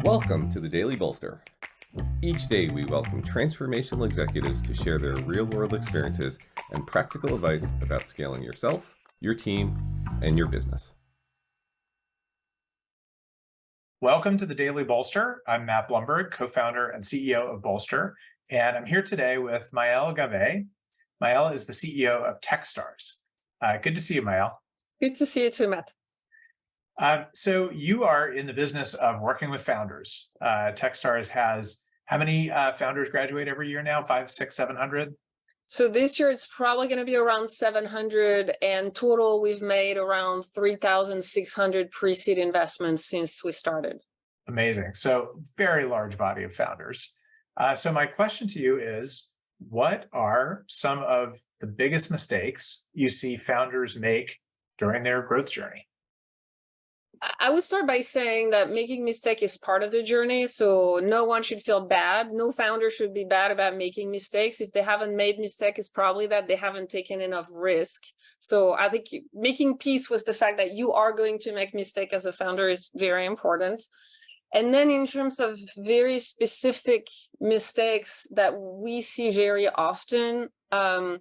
Welcome to the Daily Bolster. Each day we welcome transformational executives to share their real-world experiences and practical advice about scaling yourself, your team, and your business. Welcome to the Daily Bolster. I'm Matt Blumberg, co-founder and CEO of Bolster, and I'm here today with Maëlle Gavet. Maelle is the CEO of Techstars. Good to see you, Maelle. Good to see you too, Matt. So you are in the business of working with founders. Techstars has how many founders graduate every year now? 500, 600, 700? So this year it's probably going to be around 700, and total we've made around 3,600 pre-seed investments since we started. Amazing. So very large body of founders. So my question to you is, what are some of the biggest mistakes you see founders make during their growth journey? I would start by saying that making mistake is part of the journey, so no one should feel bad. No founder should be bad about making mistakes. If they haven't made mistake, it's probably that they haven't taken enough risk. So I think making peace with the fact that you are going to make mistake as a founder is very important. And then in terms of very specific mistakes that we see very often, I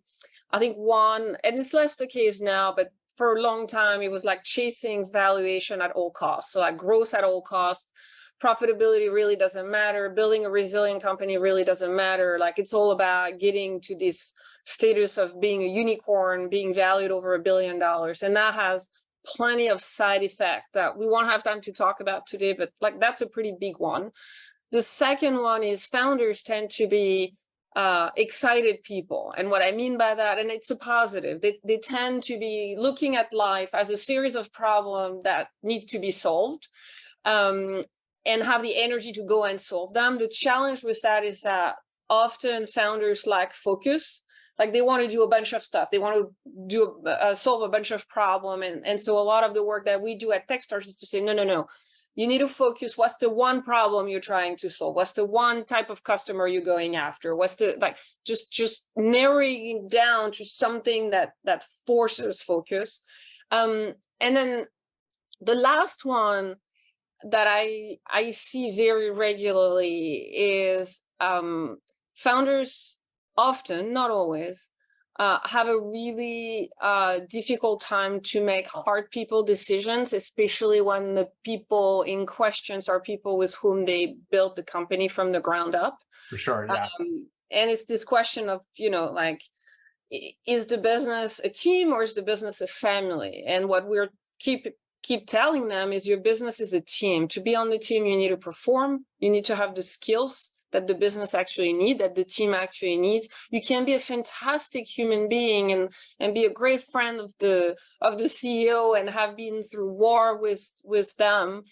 think one, and it's less the case now, but for a long time, it was like chasing valuation at all costs. So like growth at all costs, profitability really doesn't matter. Building a resilient company really doesn't matter. Like it's all about getting to this status of being a unicorn, being valued over $1 billion. And that has plenty of side effects that we won't have time to talk about today, but like that's a pretty big one. The second one is founders tend to be excited people. And what I mean by that, and it's a positive, they tend to be looking at life as a series of problems that need to be solved, and have the energy to go and solve them. The challenge with that is that often founders lack focus. Like they want to do a bunch of stuff. They want to do solve a bunch of problems. And so a lot of the work that we do at Techstars is to say, no. You need to focus. What's the one problem you're trying to solve? What's the one type of customer you're going after? What's the, like, just narrowing it down to something that forces focus. And then the last one that I see very regularly is founders often, not always, have a really difficult time to make hard people decisions, especially when the people in questions are people with whom they built the company from the ground up. For sure, yeah. And it's this question of, like, is the business a team or is the business a family? And what we're keep telling them is your business is a team. To be on the team, you need to perform. You need to have the skills that the business actually needs, that the team actually needs. You can be a fantastic human being and be a great friend of the CEO and have been through war with them,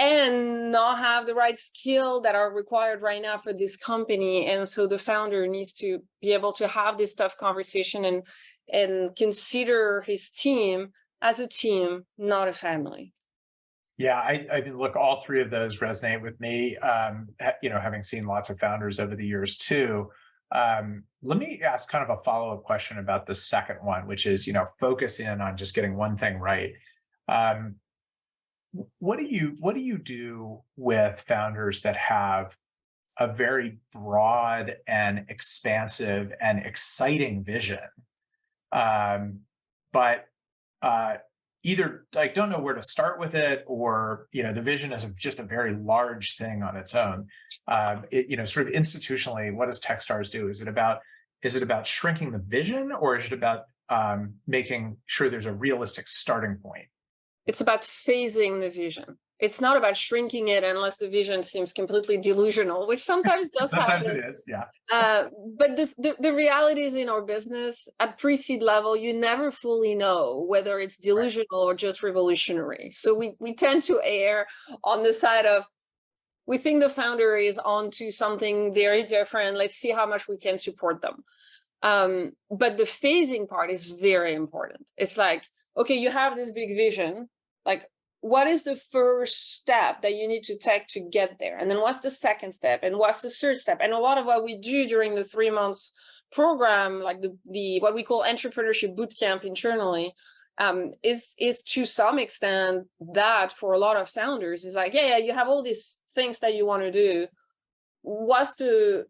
and not have the right skill that are required right now for this company. And so the founder needs to be able to have this tough conversation and consider his team as a team, not a family. Yeah, I mean, look, all three of those resonate with me, having seen lots of founders over the years too. Let me ask kind of a follow-up question about the second one, which is, focus in on just getting one thing right. What do you do with founders that have a very broad and expansive and exciting vision, but either like don't know where to start with it, or the vision is just a very large thing on its own? Sort of institutionally, what does Techstars do? Is it about shrinking the vision, or is it about making sure there's a realistic starting point? It's about phasing the vision. It's not about shrinking it unless the vision seems completely delusional, which sometimes does happen. Sometimes it is, yeah. But the reality is, in our business, at pre-seed level, you never fully know whether it's delusional or just revolutionary. So we tend to err on the side of, we think the founder is onto something very different. Let's see how much we can support them. But the phasing part is very important. It's like, okay, you have this big vision, like, what is the first step that you need to take to get there? And then what's the second step? And what's the third step? And a lot of what we do during the 3 months program, like the what we call entrepreneurship bootcamp internally, is to some extent that for a lot of founders is like, yeah, you have all these things that you want to do. What's the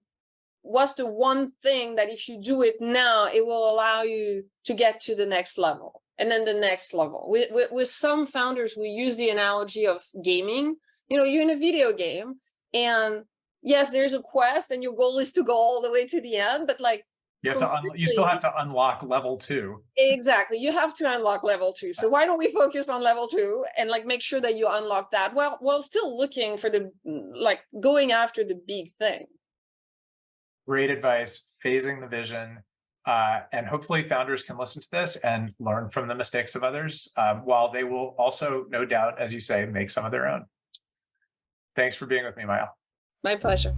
one thing that if you do it now, it will allow you to get to the next level, and then the next level. With some founders, we use the analogy of gaming. You're in a video game, and yes, there's a quest, and your goal is to go all the way to the end, but like, you still have to unlock level 2. Exactly. You have to unlock level 2. So why don't we focus on level 2 and like make sure that you unlock that while still looking for going after the big thing. Great advice, phasing the vision. And hopefully founders can listen to this and learn from the mistakes of others, while they will also, no doubt, as you say, make some of their own. Thanks for being with me, Maëlle. My pleasure.